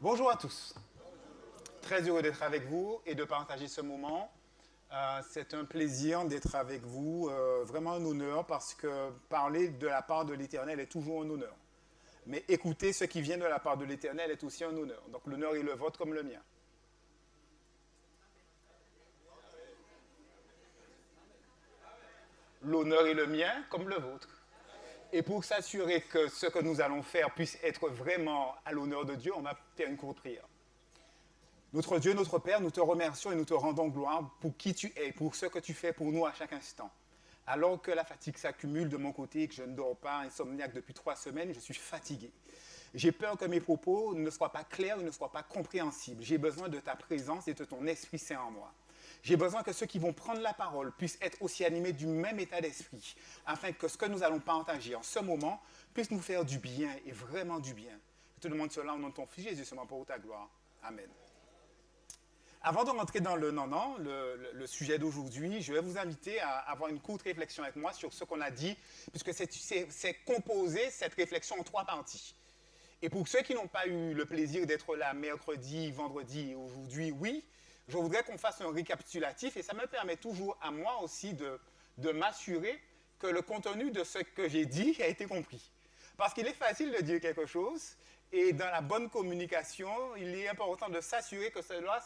Bonjour à tous. Très heureux d'être avec vous et de partager ce moment. C'est un plaisir d'être avec vous, vraiment un honneur parce que parler de la part de l'Éternel est toujours un honneur. Mais écouter ce qui vient de la part de l'Éternel est aussi un honneur. Donc l'honneur est le vôtre comme le mien. L'honneur est le mien comme le vôtre. Et pour s'assurer que ce que nous allons faire puisse être vraiment à l'honneur de Dieu, on va faire une courte prière. Notre Dieu, notre Père, nous te remercions et nous te rendons gloire pour qui tu es, pour ce que tu fais pour nous à chaque instant. Alors que la fatigue s'accumule de mon côté et que je ne dors pas, insomniaque depuis 3 semaines, je suis fatigué. J'ai peur que mes propos ne soient pas clairs, ne soient pas compréhensibles. J'ai besoin de ta présence et de ton Esprit Saint en moi. J'ai besoin que ceux qui vont prendre la parole puissent être aussi animés du même état d'esprit, afin que ce que nous allons partager en ce moment puisse nous faire du bien et vraiment du bien. Je te demande cela au nom de ton Fils Jésus, seulement pour ta gloire. Amen. Avant de rentrer dans le sujet d'aujourd'hui, je vais vous inviter à avoir une courte réflexion avec moi sur ce qu'on a dit, puisque c'est composé, cette réflexion, en 3 parties. Et pour ceux qui n'ont pas eu le plaisir d'être là mercredi, vendredi et aujourd'hui, oui, je voudrais qu'on fasse un récapitulatif et ça me permet toujours à moi aussi de m'assurer que le contenu de ce que j'ai dit a été compris. Parce qu'il est facile de dire quelque chose et dans la bonne communication, il est important de s'assurer que cela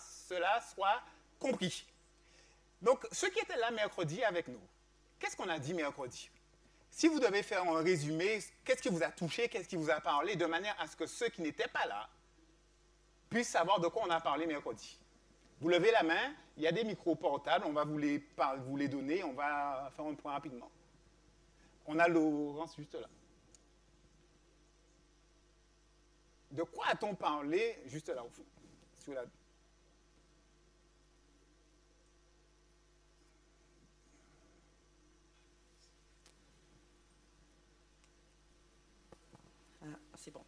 soit compris. Donc, ceux qui étaient là mercredi avec nous, qu'est-ce qu'on a dit mercredi? Si vous devez faire un résumé, qu'est-ce qui vous a touché, qu'est-ce qui vous a parlé, de manière à ce que ceux qui n'étaient pas là puissent savoir de quoi on a parlé mercredi. Vous levez la main, il y a des micros portables, on va vous les donner, on va faire un point rapidement. On a Laurence juste là. De quoi a-t-on parlé juste là au fond? Sur la... C'est bon.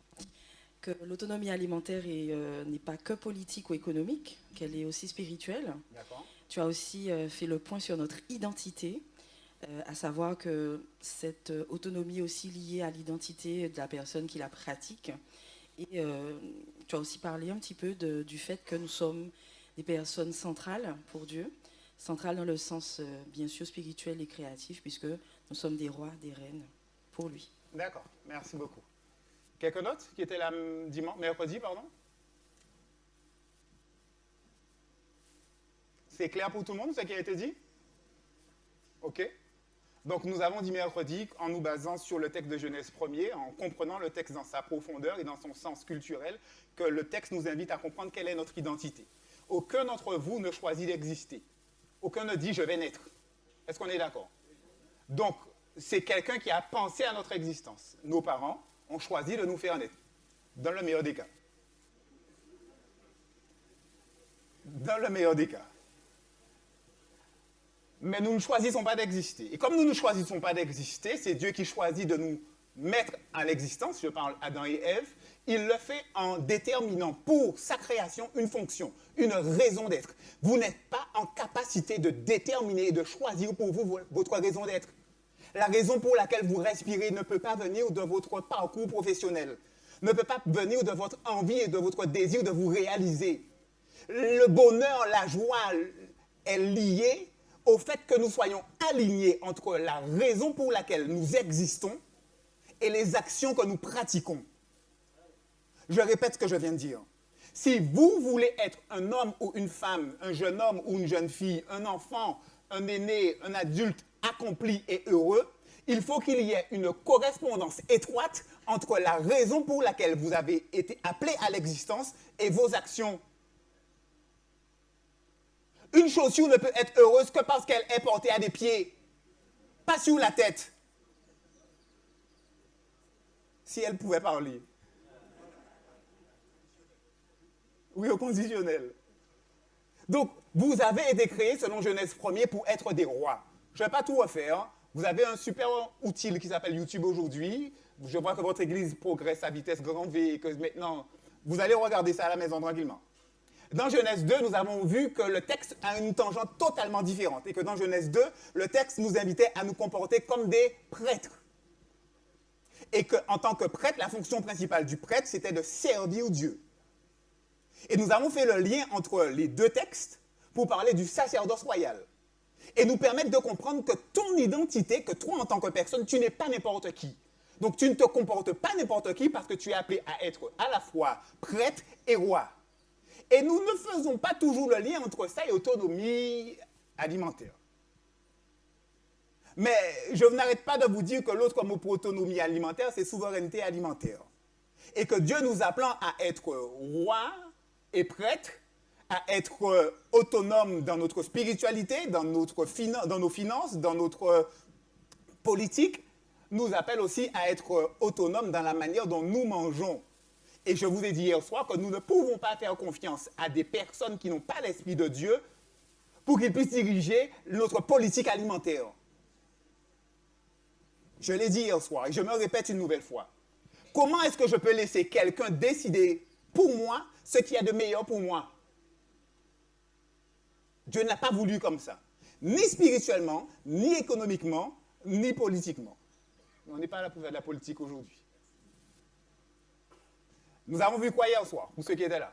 Que l'autonomie alimentaire n'est pas que politique ou économique, qu'elle est aussi spirituelle. D'accord. Tu as aussi fait le point sur notre identité, à savoir que cette autonomie est aussi liée à l'identité de la personne qui la pratique. Et tu as aussi parlé un petit peu du fait que nous sommes des personnes centrales pour Dieu, centrales dans le sens bien sûr spirituel et créatif, puisque nous sommes des rois, des reines pour lui. D'accord, merci beaucoup. Quelqu'un d'autre qui était là mercredi, pardon? C'est clair pour tout le monde ce qui a été dit? Ok. Donc nous avons dit mercredi, en nous basant sur le texte de Genèse 1er, en comprenant le texte dans sa profondeur et dans son sens culturel, que le texte nous invite à comprendre quelle est notre identité. Aucun d'entre vous ne choisit d'exister. Aucun ne dit « je vais naître ». Est-ce qu'on est d'accord? Donc, c'est quelqu'un qui a pensé à notre existence. Nos parents ont choisi de nous faire naître, dans le meilleur des cas. Dans le meilleur des cas. Mais nous ne choisissons pas d'exister. Et comme nous ne choisissons pas d'exister, c'est Dieu qui choisit de nous mettre à l'existence, je parle Adam et Ève, il le fait en déterminant pour sa création une fonction, une raison d'être. Vous n'êtes pas en capacité de déterminer et de choisir pour vous votre raison d'être. La raison pour laquelle vous respirez ne peut pas venir de votre parcours professionnel, ne peut pas venir de votre envie et de votre désir de vous réaliser. Le bonheur, la joie est lié au fait que nous soyons alignés entre la raison pour laquelle nous existons et les actions que nous pratiquons. Je répète ce que je viens de dire. Si vous voulez être un homme ou une femme, un jeune homme ou une jeune fille, un enfant, un aîné, un adulte accompli et heureux, il faut qu'il y ait une correspondance étroite entre la raison pour laquelle vous avez été appelé à l'existence et vos actions. Une chaussure ne peut être heureuse que parce qu'elle est portée à des pieds, pas sur la tête. Si elle pouvait parler. Oui, au conditionnel. Donc, vous avez été créés, selon Genèse 1er, pour être des rois. Je ne vais pas tout refaire. Vous avez un super outil qui s'appelle YouTube aujourd'hui. Je vois que votre église progresse à vitesse grand V et que maintenant, vous allez regarder ça à la maison tranquillement. Dans Genèse 2, nous avons vu que le texte a une tangente totalement différente et que dans Genèse 2, le texte nous invitait à nous comporter comme des prêtres. Et qu'en tant que prêtre, la fonction principale du prêtre, c'était de servir Dieu. Et nous avons fait le lien entre les deux textes pour parler du sacerdoce royal. Et nous permettre de comprendre que ton identité, que toi en tant que personne, tu n'es pas n'importe qui. Donc tu ne te comportes pas n'importe qui parce que tu es appelé à être à la fois prêtre et roi. Et nous ne faisons pas toujours le lien entre ça et autonomie alimentaire. Mais je n'arrête pas de vous dire que l'autre mot pour autonomie alimentaire, c'est souveraineté alimentaire. Et que Dieu nous appelant à être roi et prêtre, à être autonome dans notre spiritualité, dans nos finances, dans notre politique, nous appelle aussi à être autonome dans la manière dont nous mangeons. Et je vous ai dit hier soir que nous ne pouvons pas faire confiance à des personnes qui n'ont pas l'Esprit de Dieu pour qu'ils puissent diriger notre politique alimentaire. Je l'ai dit hier soir et je me répète une nouvelle fois. Comment est-ce que je peux laisser quelqu'un décider pour moi ce qu'il y a de meilleur pour moi? Dieu n'a pas voulu comme ça. Ni spirituellement, ni économiquement, ni politiquement. On n'est pas là pour faire de la politique aujourd'hui. Nous avons vu quoi hier soir, pour ceux qui étaient là?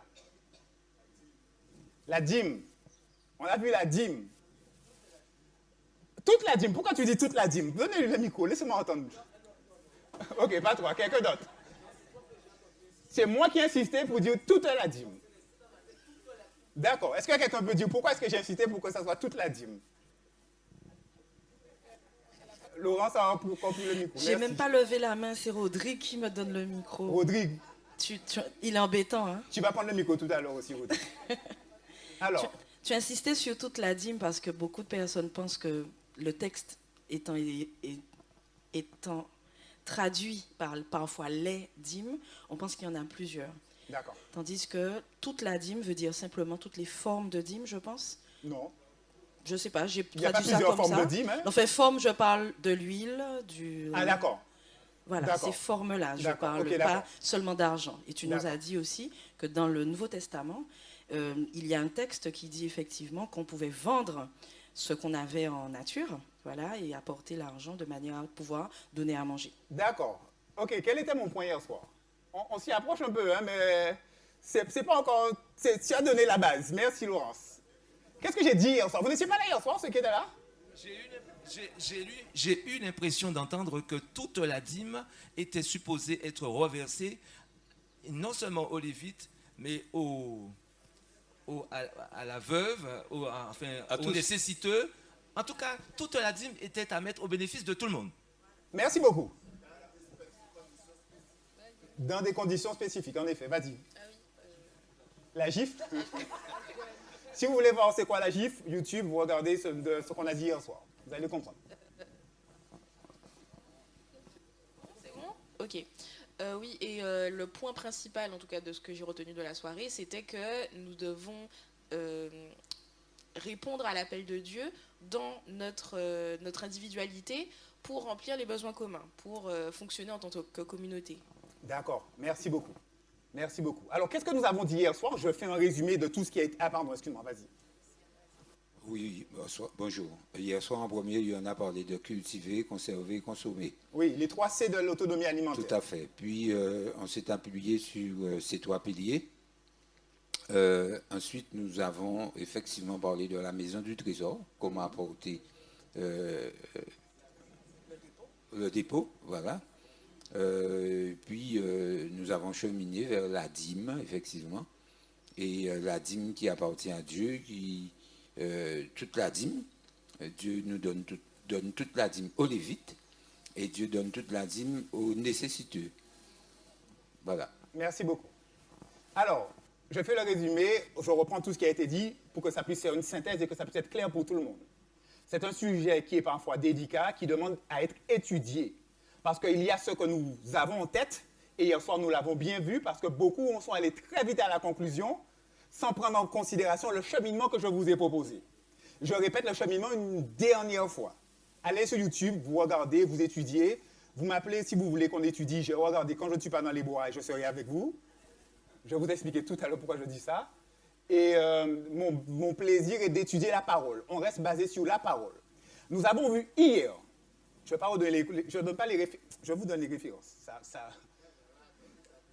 La dîme. On a vu la dîme. Toute la dîme. Pourquoi tu dis toute la dîme? Donnez-lui le micro, laissez-moi entendre. Ok, pas toi, quelqu'un d'autre. C'est moi qui ai insisté pour dire toute la dîme. D'accord. Est-ce que quelqu'un peut dire pourquoi est-ce que j'ai insisté pour que ça soit toute la dîme? Laurence a encore pris le micro. J'ai même pas levé la main, c'est Rodrigue qui me donne le micro. Rodrigue. Il est embêtant, hein? Tu vas prendre le micro tout à l'heure aussi, Rodrigue. Alors. Tu insistais sur toute la dîme parce que beaucoup de personnes pensent que le texte étant traduit par parfois les dîmes, on pense qu'il y en a plusieurs. D'accord. Tandis que toute la dîme veut dire simplement toutes les formes de dîme, je pense. Non. Je sais pas, j'ai Il n'y a pas traduit ça plusieurs comme formes ça. de dîme, hein? En fait, forme, je parle de l'huile, du... Ah, d'accord. Voilà, ces formes-là, je parle okay, pas seulement d'argent. Et tu nous as dit aussi que dans le Nouveau Testament, il y a un texte qui dit effectivement qu'on pouvait vendre ce qu'on avait en nature, voilà, et apporter l'argent de manière à pouvoir donner à manger. D'accord. Ok, quel était mon point hier soir? On s'y approche un peu, hein, mais c'est pas encore... Tu as donné la base. Merci, Laurence. Qu'est-ce que j'ai dit hier soir? Vous n'étiez pas là hier soir, ceux qui étaient là? J'ai eu l'impression d'entendre que toute la dîme était supposée être reversée non seulement aux Lévites, mais à la veuve, aux nécessiteux. En tout cas, toute la dîme était à mettre au bénéfice de tout le monde. Merci beaucoup. Dans des conditions spécifiques, en effet. Vas-y. La gifle. Si vous voulez voir c'est quoi la gifle, YouTube, vous regardez ce qu'on a dit hier soir. Vous allez comprendre. C'est bon? Ok. Oui, et le point principal, en tout cas de ce que j'ai retenu de la soirée, c'était que nous devons répondre à l'appel de Dieu dans notre individualité pour remplir les besoins communs, pour fonctionner en tant que communauté. D'accord, merci beaucoup. Merci beaucoup. Alors, qu'est-ce que nous avons dit hier soir? Je fais un résumé de tout ce qui a été... Ah, pardon, excuse-moi, vas-y. Oui, bonjour. Hier soir, en premier, il y en a parlé de cultiver, conserver, consommer. Oui, les 3 C de l'autonomie alimentaire. Tout à fait. Puis, on s'est appuyé sur ces 3 piliers. Ensuite, nous avons effectivement parlé de la maison du trésor, comment apporter le dépôt, voilà. Puis, nous avons cheminé vers la dîme, effectivement. Et la dîme qui appartient à Dieu, toute la dîme, Dieu nous donne toute la dîme aux Lévites et Dieu donne toute la dîme aux nécessiteux. Voilà. Merci beaucoup. Alors, je fais le résumé, je reprends tout ce qui a été dit pour que ça puisse faire une synthèse et que ça puisse être clair pour tout le monde. C'est un sujet qui est parfois délicat, qui demande à être étudié. Parce qu'il y a ce que nous avons en tête, et hier soir nous l'avons bien vu, parce que beaucoup sont allés très vite à la conclusion, sans prendre en considération le cheminement que je vous ai proposé. Je répète le cheminement une dernière fois. Allez sur YouTube, vous regardez, vous étudiez, vous m'appelez si vous voulez qu'on étudie, je regarde quand je ne suis pas dans les bois et je serai avec vous. Je vais vous expliquer tout à l'heure pourquoi je dis ça. Et mon plaisir est d'étudier la parole. On reste basé sur la parole. Nous avons vu hier, je vous donne les références.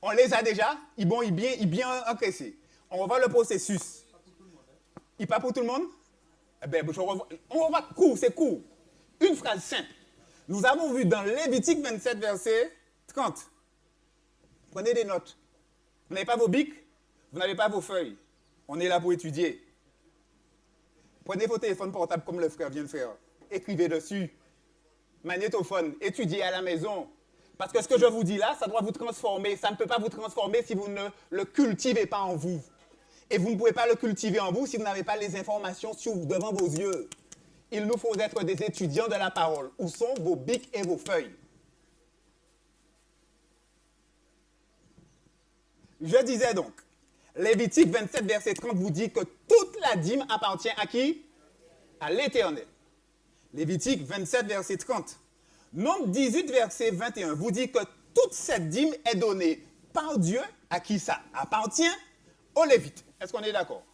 On les a déjà, ils bien encaissés. On revoit le processus. Il pas pour tout le monde? Eh bien, on revoit court, c'est court. Une phrase simple. Nous avons vu dans Lévitique 27, verset 30. Prenez des notes. Vous n'avez pas vos bics, vous n'avez pas vos feuilles. On est là pour étudier. Prenez vos téléphones portables comme le frère vient de faire. Écrivez dessus. Magnétophone, étudiez à la maison. Parce que ce que je vous dis là, ça doit vous transformer. Ça ne peut pas vous transformer si vous ne le cultivez pas en vous. Et vous ne pouvez pas le cultiver en vous si vous n'avez pas les informations devant vos yeux. Il nous faut être des étudiants de la parole. Où sont vos bics et vos feuilles? Je disais donc, Lévitique 27, verset 30 vous dit que toute la dîme appartient à qui? À l'Éternel. Lévitique 27, verset 30. Nombre 18, verset 21 vous dit que toute cette dîme est donnée par Dieu à qui ça appartient? Aux Lévites. Est-ce qu'on est d'accord?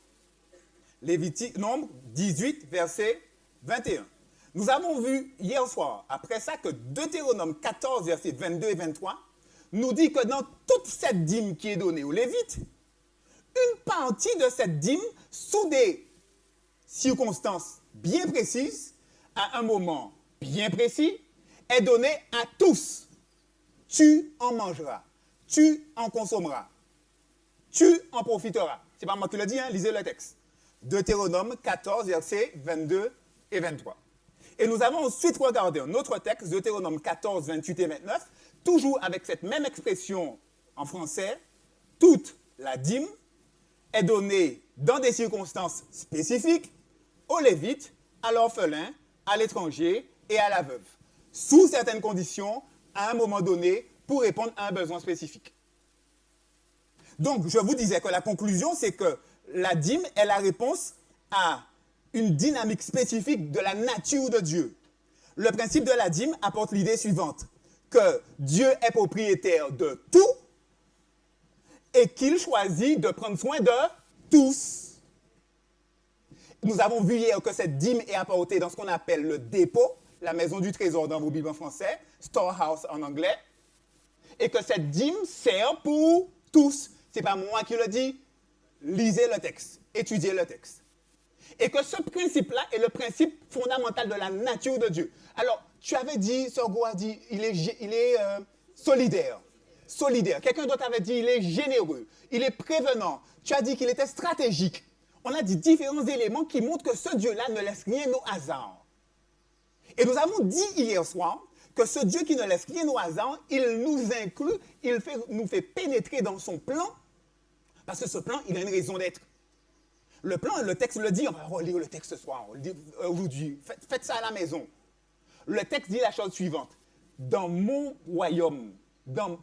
Nombre 18, verset 21. Nous avons vu hier soir, après ça, que Deutéronome 14, versets 22 et 23, nous dit que dans toute cette dîme qui est donnée aux Lévites, une partie de cette dîme, sous des circonstances bien précises, à un moment bien précis, est donnée à tous. Tu en mangeras, tu en consommeras, tu en profiteras. C'est pas moi qui le dis, hein? Lisez le texte. Deutéronome 14, versets 22 et 23. Et nous avons ensuite regardé un autre texte, Deutéronome 14, 28 et 29, toujours avec cette même expression en français, toute la dîme est donnée dans des circonstances spécifiques aux Lévites, à l'orphelin, à l'étranger et à la veuve, sous certaines conditions, à un moment donné, pour répondre à un besoin spécifique. Donc, je vous disais que la conclusion, c'est que la dîme est la réponse à une dynamique spécifique de la nature de Dieu. Le principe de la dîme apporte l'idée suivante, que Dieu est propriétaire de tout et qu'il choisit de prendre soin de tous. Nous avons vu hier que cette dîme est apportée dans ce qu'on appelle le dépôt, la maison du trésor dans vos Bibles en français, storehouse en anglais, et que cette dîme sert pour tous. Ce n'est pas moi qui le dis. Lisez le texte, étudiez le texte. Et que ce principe-là est le principe fondamental de la nature de Dieu. Alors, tu avais dit, Sœur Go a dit, il est solidaire. Solidaire. Quelqu'un d'autre avait dit, il est généreux. Il est prévenant. Tu as dit qu'il était stratégique. On a dit différents éléments qui montrent que ce Dieu-là ne laisse rien au hasard. Et nous avons dit hier soir que ce Dieu qui ne laisse rien au hasard, il nous inclut, nous fait pénétrer dans son plan, parce que ce plan, il a une raison d'être. Le plan, le texte le dit, on va relire le texte ce soir, on le dit aujourd'hui, faites ça à la maison. Le texte dit la chose suivante, dans mon royaume,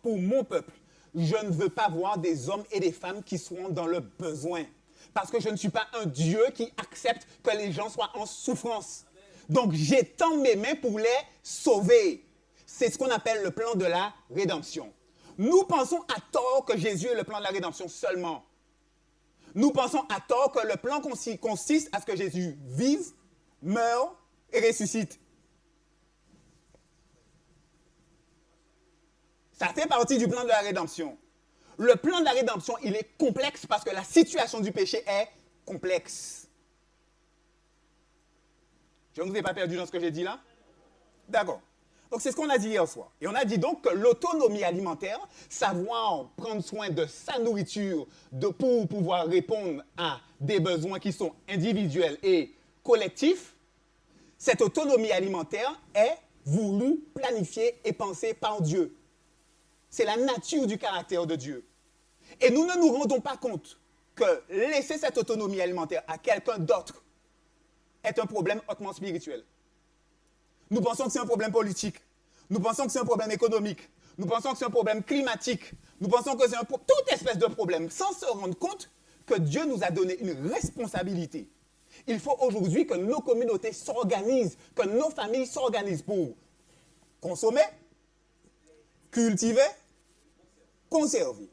pour mon peuple, je ne veux pas voir des hommes et des femmes qui sont dans le besoin, parce que je ne suis pas un Dieu qui accepte que les gens soient en souffrance. Donc j'étends mes mains pour les sauver. C'est ce qu'on appelle le plan de la rédemption. Nous pensons à tort que Jésus est le plan de la rédemption seulement. Nous pensons à tort que le plan consiste à ce que Jésus vive, meure et ressuscite. Ça fait partie du plan de la rédemption. Le plan de la rédemption, il est complexe parce que la situation du péché est complexe. Je ne vous ai pas perdu dans ce que j'ai dit là? D'accord. Donc c'est ce qu'on a dit hier soir. Et on a dit donc que l'autonomie alimentaire, savoir prendre soin de sa nourriture pour pouvoir répondre à des besoins qui sont individuels et collectifs, cette autonomie alimentaire est voulue, planifiée et pensée par Dieu. C'est la nature du caractère de Dieu. Et nous ne nous rendons pas compte que laisser cette autonomie alimentaire à quelqu'un d'autre est un problème hautement spirituel. Nous pensons que c'est un problème politique. Nous pensons que c'est un problème économique. Nous pensons que c'est un problème climatique. Nous pensons que c'est toute espèce de problème, sans se rendre compte que Dieu nous a donné une responsabilité. Il faut aujourd'hui que nos communautés s'organisent, que nos familles s'organisent pour consommer, cultiver, conserver.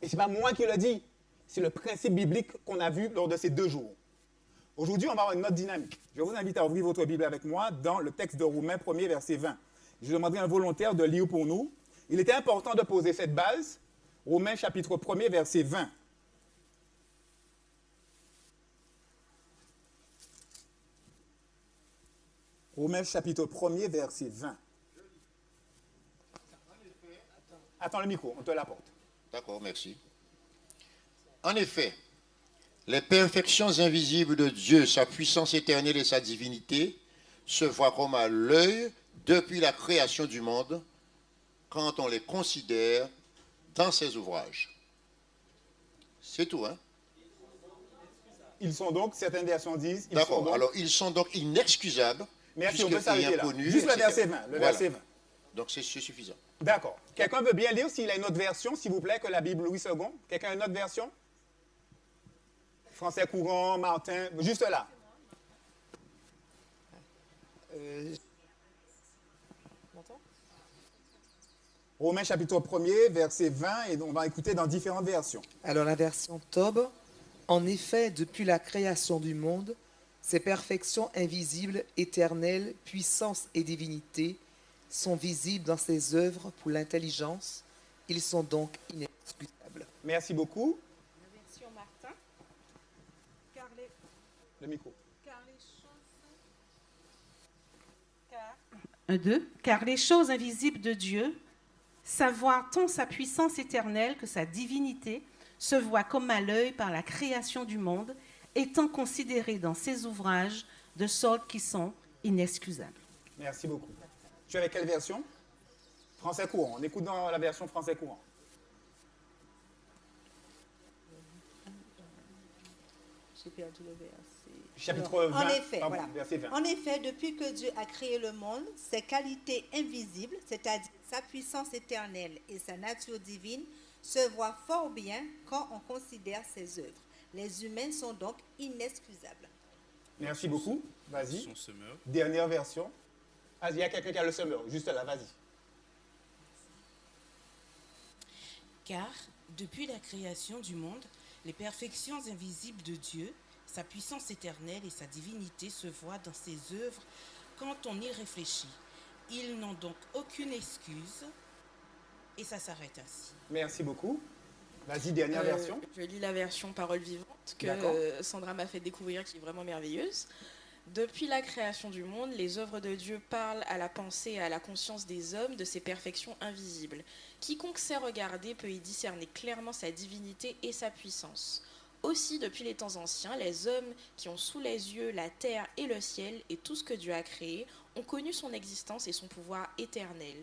Et ce n'est pas moi qui le dis, c'est le principe biblique qu'on a vu lors de ces 2 jours. Aujourd'hui, on va avoir une autre dynamique. Je vous invite à ouvrir votre Bible avec moi dans le texte de Romains 1er, verset 20. Je demanderai à un volontaire de lire pour nous. Il était important de poser cette base Romains chapitre 1er, verset 20. Romains chapitre 1er, verset 20. Attends le micro, on te l'apporte. D'accord, merci. En effet, les perfections invisibles de Dieu, sa puissance éternelle et sa divinité, se voient comme à l'œil depuis la création du monde, quand on les considère dans ses ouvrages. C'est tout, hein? Ils sont donc, certaines versions disent... D'accord, alors ils sont donc inexcusables. Merci, on peut s'arrêter là. Juste le verset 20. Le verset 20. Donc c'est suffisant. D'accord. Quelqu'un veut bien lire s'il a une autre version, s'il vous plaît, que la Bible Louis II? Quelqu'un a une autre version? Français courant, Martin, juste là. Romains chapitre 1er, verset 20, et on va écouter dans différentes versions. Alors la version Tob, en effet, depuis la création du monde, ses perfections invisibles, éternelles, puissance et divinité sont visibles dans ses œuvres pour l'intelligence. Ils sont donc inexcusables. Merci beaucoup. La version Martin. Le micro. Car les choses invisibles de Dieu, savoir tant sa puissance éternelle que sa divinité, se voient comme à l'œil par la création du monde, étant considérées dans ses ouvrages de sorte qu'ils sont inexcusables. Merci beaucoup. Tu es avec quelle version? Français courant. On écoute dans la version français courant. J'ai perdu le verset. Chapitre 20, en effet, pardon, voilà. verset 20. En effet, depuis que Dieu a créé le monde, ses qualités invisibles, c'est-à-dire sa puissance éternelle et sa nature divine, se voient fort bien quand on considère ses œuvres. Les humains sont donc inexcusables. Merci beaucoup. Vas-y. Dernière version. Ah, il y a quelqu'un qui a le semeur. Juste là, vas-y. Car, depuis la création du monde, les perfections invisibles de Dieu, sa puissance éternelle et sa divinité se voient dans ses œuvres quand on y réfléchit. Ils n'ont donc aucune excuse et ça s'arrête ainsi. Merci beaucoup. Vas-y, dernière version. Je lis la version Parole vivante que Sandra m'a fait découvrir, qui est vraiment merveilleuse. Depuis la création du monde, les œuvres de Dieu parlent à la pensée et à la conscience des hommes de ses perfections invisibles. Quiconque sait regarder peut y discerner clairement sa divinité et sa puissance. Aussi, depuis les temps anciens, les hommes qui ont sous les yeux la terre et le ciel et tout ce que Dieu a créé ont connu son existence et son pouvoir éternel.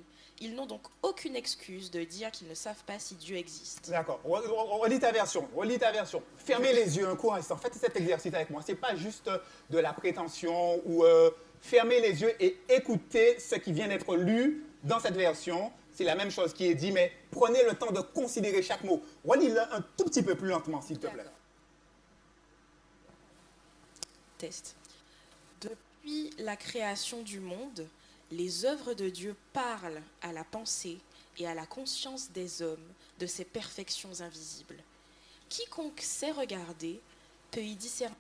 Ils n'ont donc aucune excuse de dire qu'ils ne savent pas si Dieu existe. D'accord. Relis ta version. Relis ta version. Fermez les yeux un court instant. Faites cet exercice avec moi. Ce n'est pas juste de la prétention ou fermez les yeux et écoutez ce qui vient d'être lu dans cette version. C'est la même chose qui est dit, mais prenez le temps de considérer chaque mot. Relis-le un tout petit peu plus lentement, s'il te plaît. Test. Depuis la création du monde, les œuvres de Dieu parlent à la pensée et à la conscience des hommes de ses perfections invisibles. Quiconque sait regarder peut y discerner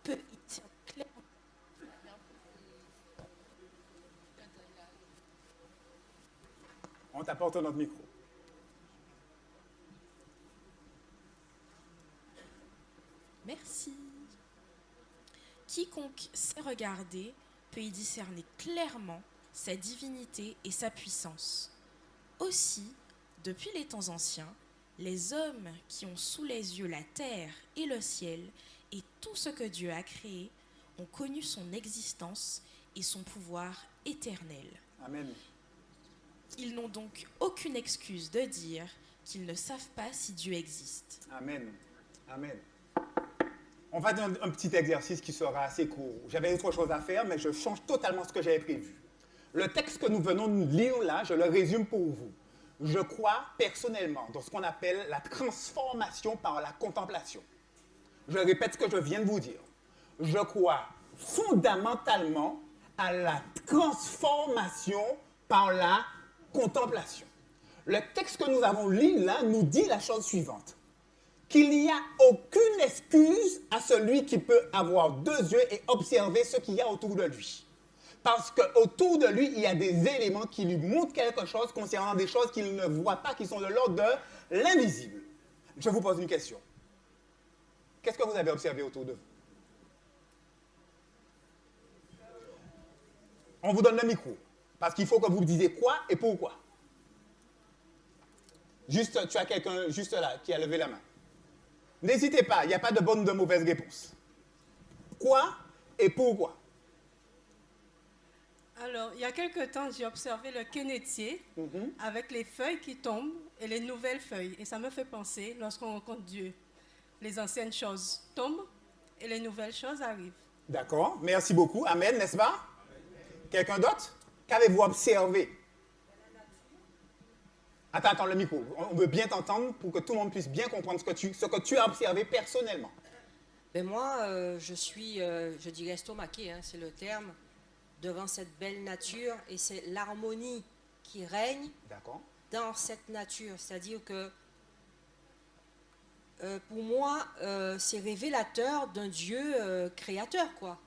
clairement. On t'apporte notre micro. Merci. Quiconque sait regarder peut y discerner clairement sa divinité et sa puissance. Aussi, depuis les temps anciens, les hommes qui ont sous les yeux la terre et le ciel et tout ce que Dieu a créé ont connu son existence et son pouvoir éternel. Amen. Ils n'ont donc aucune excuse de dire qu'ils ne savent pas si Dieu existe. Amen. Amen. On va faire un petit exercice qui sera assez court. J'avais autre chose à faire, mais je change totalement ce que j'avais prévu. Le texte que nous venons de lire là, je le résume pour vous. Je crois personnellement dans ce qu'on appelle la transformation par la contemplation. Je répète ce que je viens de vous dire. Je crois fondamentalement à la transformation par la contemplation. Le texte que nous avons lu là nous dit la chose suivante. Qu'il n'y a aucune excuse à celui qui peut avoir deux yeux et observer ce qu'il y a autour de lui. Parce qu'autour de lui, il y a des éléments qui lui montrent quelque chose concernant des choses qu'il ne voit pas, qui sont de l'ordre de l'invisible. Je vous pose une question. Qu'est-ce que vous avez observé autour de vous? On vous donne le micro, parce qu'il faut que vous disiez quoi et pourquoi. Juste, tu as quelqu'un juste là qui a levé la main. N'hésitez pas, il n'y a pas de bonne ou de mauvaise réponse. Quoi et pourquoi? Alors, il y a quelque temps, j'ai observé le quénétier avec les feuilles qui tombent et les nouvelles feuilles. Et ça me fait penser, lorsqu'on rencontre Dieu, les anciennes choses tombent et les nouvelles choses arrivent. D'accord, merci beaucoup. Amen, n'est-ce pas? Quelqu'un d'autre? Qu'avez-vous observé? Attends, le micro. On veut bien t'entendre pour que tout le monde puisse bien comprendre ce que tu as observé personnellement. Ben moi, je suis, je dirais estomaqué, hein, c'est le terme, devant cette belle nature, et c'est l'harmonie qui règne dans cette nature. C'est-à-dire que, pour moi, c'est révélateur d'un Dieu créateur, quoi.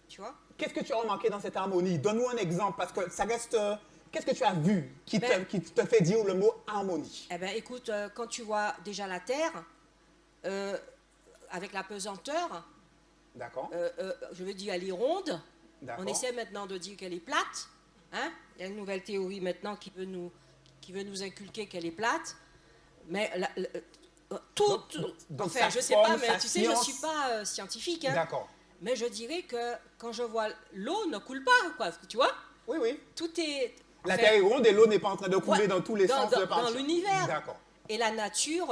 Tu vois? Qu'est-ce que tu as remarqué dans cette harmonie? Donne-nous un exemple, parce que ça reste... Qu'est-ce que tu as vu qui te fait dire le mot harmonie? Eh bien, écoute, quand tu vois déjà la Terre, avec la pesanteur, je veux dire, elle est ronde. On essaie maintenant de dire qu'elle est plate. Hein? Il y a une nouvelle théorie maintenant qui veut nous inculquer qu'elle est plate. Mais enfin, je ne sais pas, mais tu sais, je ne suis pas scientifique. Hein? D'accord. Mais je dirais que quand je vois l'eau ne coule pas, quoi, tu vois? Oui, oui. Tout est... La Terre est ronde et l'eau n'est pas en train de couler dans tous les sens de partir. Dans l'univers. D'accord. Et la nature,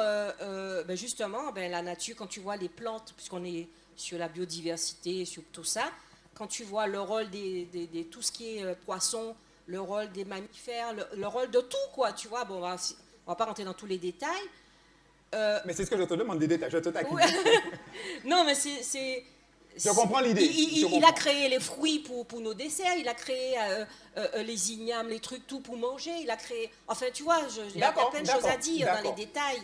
justement, la nature, quand tu vois les plantes, puisqu'on est sur la biodiversité, sur tout ça, quand tu vois le rôle des tout ce qui est poissons, le rôle des mammifères, le rôle de tout, quoi, tu vois, bon, on va pas rentrer dans tous les détails. Mais c'est ce que je te demande, des détails, je te taquine. Ouais. Non, mais c'est... Je comprends l'idée. Il a créé les fruits pour nos desserts, il a créé les ignames, les trucs, tout pour manger, il a créé... Enfin, tu vois, il y a plein de choses à dire dans les détails.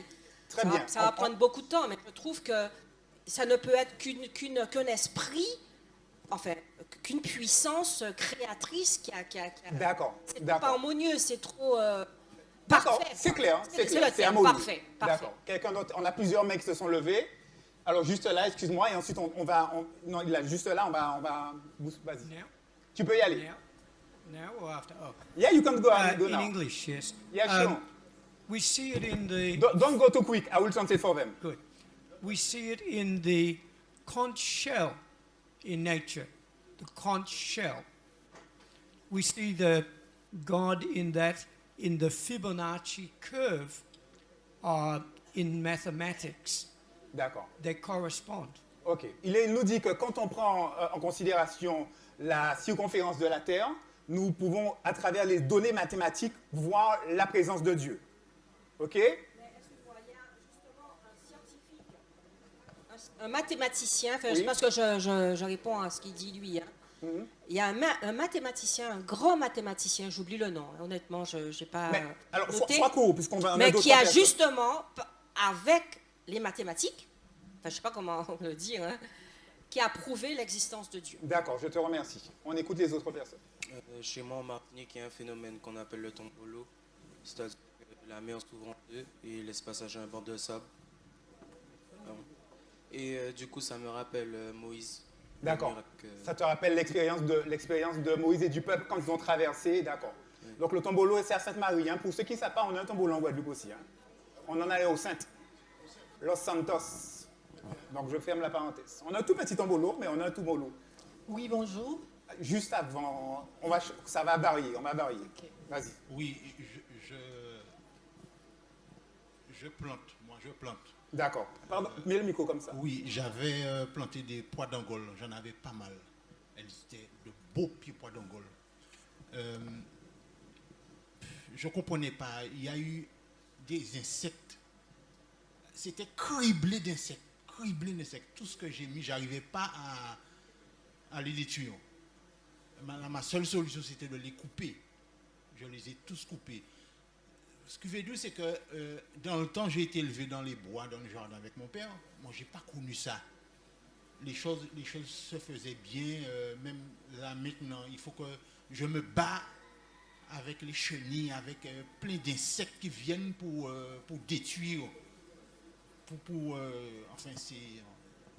Très bien. Ça va prendre beaucoup de temps, mais je trouve que ça ne peut être qu'un esprit, enfin, qu'une puissance créatrice qui a... D'accord. C'est pas harmonieux, c'est trop... D'accord, parfait. c'est clair. C'est harmonieux. Parfait. D'accord. Quelqu'un d'autre? On a plusieurs mecs qui se sont levés. Alors, juste là, excuse-moi, et ensuite, on va... non, il a juste là, on va... Vas-y. Tu peux y aller. Now or after? Oh. Yeah, you can go ahead. Go in now. English, yes. Yeah, sure. We see it in the... Don't go too quick. I will translate for them. Good. We see it in the conch shell in nature. The conch shell. We see the God in that, in the Fibonacci curve, in mathematics. D'accord. They correspond. OK. Il nous dit que quand on prend en considération la circonférence de la Terre, nous pouvons, à travers les données mathématiques, voir la présence de Dieu. OK? Mais est-ce qu'il y a justement un scientifique, un mathématicien, enfin, oui. Parce que je réponds à ce qu'il dit lui, hein. Il y a un mathématicien, un grand mathématicien, j'oublie le nom, honnêtement, je n'ai pas alors, noté, sois court, puisqu'on va... Mais qui a justement, avec les mathématiques, enfin, je ne sais pas comment le dire, hein, qui a prouvé l'existence de Dieu. D'accord, je te remercie. On écoute les autres personnes. Chez moi, en Martinique, il y a un phénomène qu'on appelle le tombolo, c'est-à-dire que la mer s'ouvre en deux et laisse passager un bord de sable. Et du coup, ça me rappelle Moïse. D'accord. Ça te rappelle l'expérience de Moïse et du peuple quand ils ont traversé. D'accord. Oui. Donc le tombolo, c'est à Sainte-Marie. Hein. Pour ceux qui ne savent pas, on a un tombolo en Guadeloupe aussi. Hein. On en a au Sainte. Los Santos. Donc je ferme la parenthèse. On a un tout petit tombolo, mais on a un tombolo. Oui, bonjour. Juste avant, ça va varier. On va varier. Okay. Vas-y. Oui, je plante. Moi, je plante. D'accord. Pardon, mets le micro comme ça. Oui, j'avais planté des pois d'Angole. J'en avais pas mal. Elles étaient de beaux petits pois d'Angole. Je ne comprenais pas. Il y a eu des insectes. C'était criblé d'insectes. Criblé d'insectes. Tout ce que j'ai mis, je n'arrivais pas à les détruire. Ma seule solution, c'était de les couper. Je les ai tous coupés. Ce que je veux dire, c'est que dans le temps, j'ai été élevé dans les bois, dans le jardin avec mon père. Moi, je n'ai pas connu ça. les choses se faisaient bien. Même là maintenant, il faut que je me bats avec les chenilles, avec plein d'insectes qui viennent pour détruire. Enfin,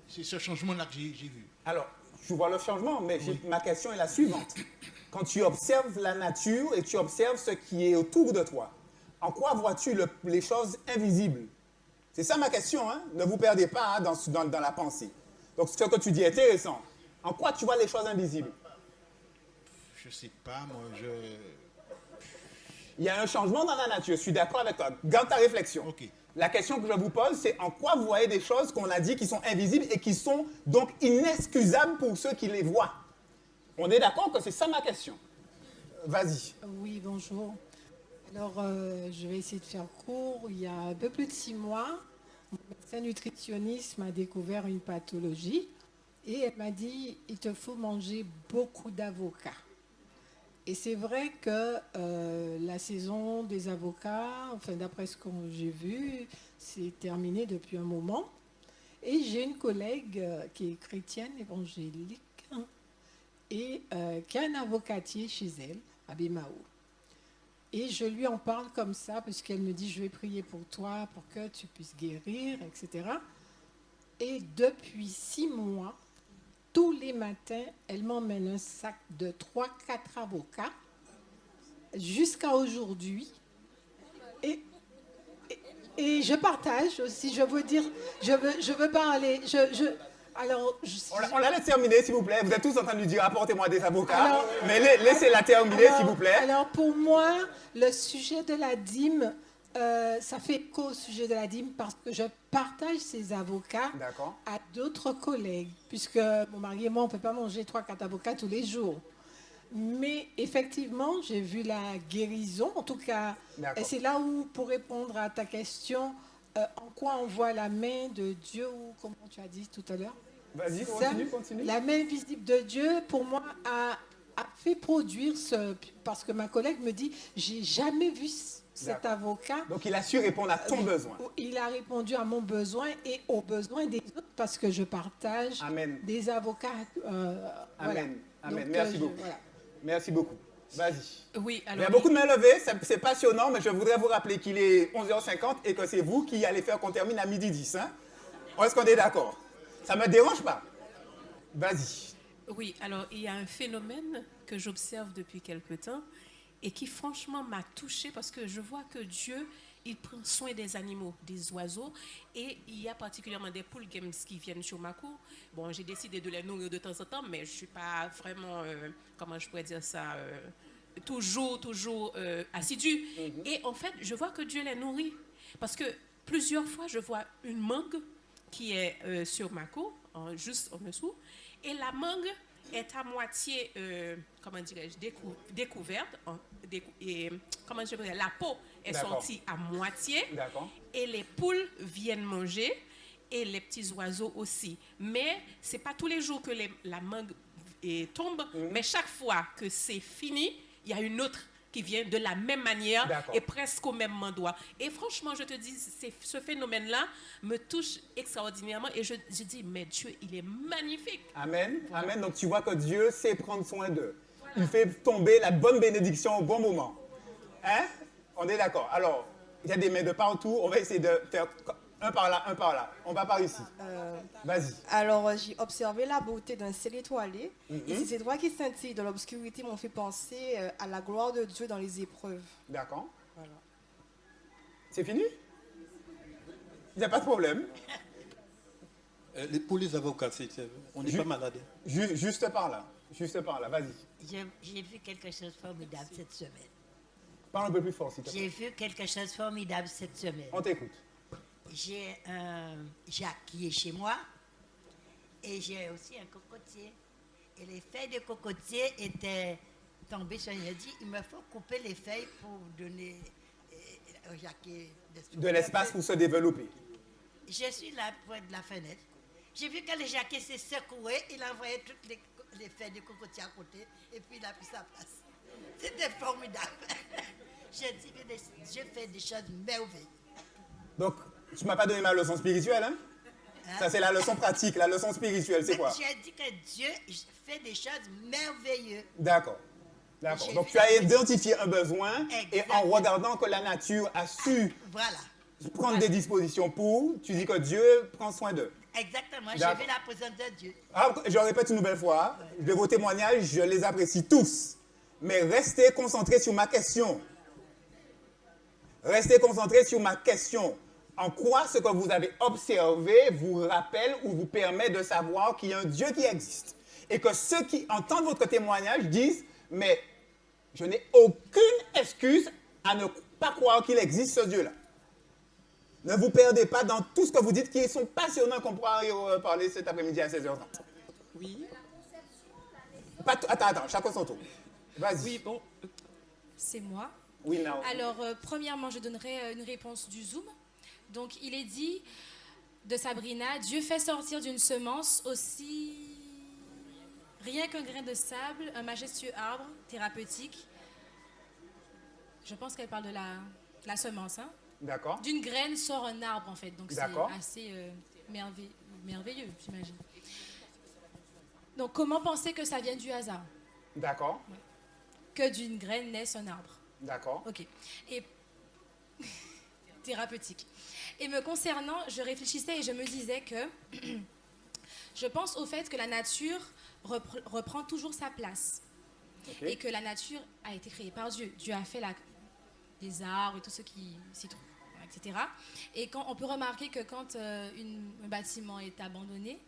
c'est ce changement-là que j'ai vu. Alors, je vois le changement, mais ma question est la suivante. Quand tu observes la nature et tu observes ce qui est autour de toi, en quoi vois-tu les choses invisibles? C'est ça ma question, hein? Ne vous perdez pas hein, dans la pensée. Donc, ce que tu dis est intéressant. En quoi tu vois les choses invisibles? Je ne sais pas, moi, Il y a un changement dans la nature, je suis d'accord avec toi. Garde ta réflexion. Okay. La question que je vous pose, c'est en quoi vous voyez des choses qu'on a dit qui sont invisibles et qui sont donc inexcusables pour ceux qui les voient? On est d'accord que c'est ça ma question. Vas-y. Oui, bonjour. Alors, je vais essayer de faire court. Il y a un peu plus de 6 mois, mon médecin nutritionniste m'a découvert une pathologie et elle m'a dit, il te faut manger beaucoup d'avocats. Et c'est vrai que la saison des avocats, enfin d'après ce que j'ai vu, c'est terminé depuis un moment. Et j'ai une collègue qui est chrétienne, évangélique, hein, et qui a un avocatier chez elle, à Bémao. Et je lui en parle comme ça, parce qu'elle me dit, je vais prier pour toi, pour que tu puisses guérir, etc. Et depuis 6 mois, tous les matins, elle m'emmène un sac de 3-4 avocats jusqu'à aujourd'hui. Et je partage aussi, je veux dire, je veux parler. Alors, on la laisse terminer, s'il vous plaît. Vous êtes tous en train de lui dire, apportez-moi des avocats. Mais laissez-la terminer, s'il vous plaît. Alors, pour moi, le sujet de la dîme, ça fait écho au sujet de la dîme parce que je partage ces avocats à d'autres collègues. Puisque mon mari et moi, on ne peut pas manger 3-4 avocats tous les jours. Mais effectivement, j'ai vu la guérison. En tout cas, et c'est là où, pour répondre à ta question, en quoi on voit la main de Dieu, ou comment tu as dit tout à l'heure? Vas-y, continue. La main visible de Dieu, pour moi, a fait produire parce que ma collègue me dit, j'ai jamais vu cet avocat. Donc il a su répondre à ton besoin. Il a répondu à mon besoin et aux besoins des autres parce que je partage des avocats. Amen. Donc, Merci beaucoup. Voilà. Merci beaucoup. Vas-y. Oui, alors, il y a beaucoup de mains levées, c'est passionnant, mais je voudrais vous rappeler qu'il est 11h50 et que c'est vous qui allez faire qu'on termine à 12h10. Hein? Est-ce qu'on est d'accord? Ça ne me dérange pas. Vas-y. Oui, alors il y a un phénomène que j'observe depuis quelque temps et qui franchement m'a touchée parce que je vois que Dieu, il prend soin des animaux, des oiseaux, et il y a particulièrement des poules games qui viennent sur ma cour. Bon, j'ai décidé de les nourrir de temps en temps, mais je ne suis pas vraiment, comment je pourrais dire ça, toujours assidue. Et en fait, je vois que Dieu les nourrit. Parce que plusieurs fois, je vois une mangue qui est sur ma cour, juste en dessous, et la mangue est à moitié, comment dirais-je, découverte. Et, comment je dirais, la peau est sortie à moitié. Et les poules viennent manger et les petits oiseaux aussi. Mais ce n'est pas tous les jours que la mangue tombe, mais chaque fois que c'est fini, il y a une autre qui vient de la même manière et presque au même endroit. Et franchement, je te dis, ce phénomène-là me touche extraordinairement et je dis, mais Dieu, il est magnifique. Amen. Amen. Donc tu vois que Dieu sait prendre soin d'eux. Il fait tomber la bonne bénédiction au bon moment. Hein? On est d'accord. Alors, il y a des mains de partout. On va essayer de faire un par là, un par là. On va par ici. Vas-y. Alors, j'ai observé la beauté d'un ciel étoilé. Et ces étoiles qui scintillent dans l'obscurité m'ont fait penser à la gloire de Dieu dans les épreuves. D'accord. Voilà. C'est fini? Il n'y a pas de problème. Pour les avocats, on n'est pas malade. Juste par là. Juste par là. Vas-y. J'ai vu quelque chose de formidable cette semaine. Parle un peu plus fort, s'il te plaît. J'ai vu quelque chose de formidable cette semaine. On t'écoute. J'ai un Jacques qui est chez moi et j'ai aussi un cocotier. Et les feuilles de cocotier étaient tombées sur un dit, il me faut couper les feuilles pour donner au Jacques de l'espace pour se développer. Je suis là près de la fenêtre. J'ai vu que le Jacques s'est secoué, il a envoyé toutes les feuilles de cocotier à côté et puis il a pris sa place. C'était formidable. J'ai dit que Dieu fait des choses merveilleuses. Donc, tu ne m'as pas donné ma leçon spirituelle, hein? Ça, c'est la leçon pratique, la leçon spirituelle, c'est quoi? J'ai dit que Dieu fait des choses merveilleuses. D'accord. D'accord. Donc, tu as identifié un besoin et en regardant que la nature a su prendre des dispositions pour, tu dis que Dieu prend soin d'eux. Exactement. J'ai vu la présence de Dieu. Ah, je répète une nouvelle fois, de vos témoignages, je les apprécie tous. Mais restez concentrés sur ma question. Restez concentrés sur ma question. En quoi ce que vous avez observé vous rappelle ou vous permet de savoir qu'il y a un Dieu qui existe. Et que ceux qui entendent votre témoignage disent, mais je n'ai aucune excuse à ne pas croire qu'il existe ce Dieu-là. Ne vous perdez pas dans tout ce que vous dites qui sont passionnants qu'on pourra y parler cet après-midi à 16h30. Oui. Attends, chacun son tour. Vas-y. Oui, bon. C'est moi. Oui, non. Alors, premièrement, je donnerai une réponse du Zoom. Donc, il est dit de Sabrina, Dieu fait sortir d'une semence aussi rien qu'un grain de sable, un majestueux arbre thérapeutique. Je pense qu'elle parle de la semence. Hein? D'accord. D'une graine sort un arbre, en fait. Donc, c'est assez merveilleux, j'imagine. Donc, comment penser que ça vient du hasard? D'accord. Que d'une graine naisse un arbre. D'accord. OK. Et thérapeutique. Et me concernant, je réfléchissais et je me disais que je pense au fait que la nature reprend toujours sa place. Okay. Et que la nature a été créée par Dieu. Dieu a fait les arbres et tout ce qui s'y trouve, etc. Et quand, on peut remarquer que quand un bâtiment est abandonné,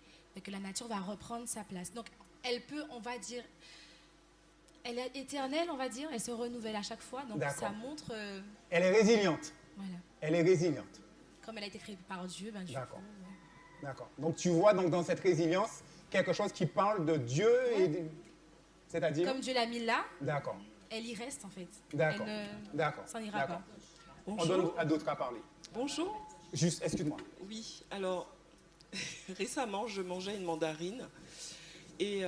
que la nature va reprendre sa place. Donc, elle peut, on va dire, elle est éternelle, on va dire, elle se renouvelle à chaque fois. Donc, ça montre... Elle est résiliente. Voilà. Elle est résiliente. Comme elle a été créée par Dieu, ben, d'accord. Ouais. D'accord. Donc, tu vois donc, dans cette résilience quelque chose qui parle de Dieu et... C'est-à-dire... Comme Dieu l'a mis là, d'accord. Elle y reste, en fait. D'accord. D'accord. Ça n'ira pas. Bonjour. On donne à d'autres à parler. Bonjour. Juste, excuse-moi. Oui, alors, récemment, je mangeais une mandarine et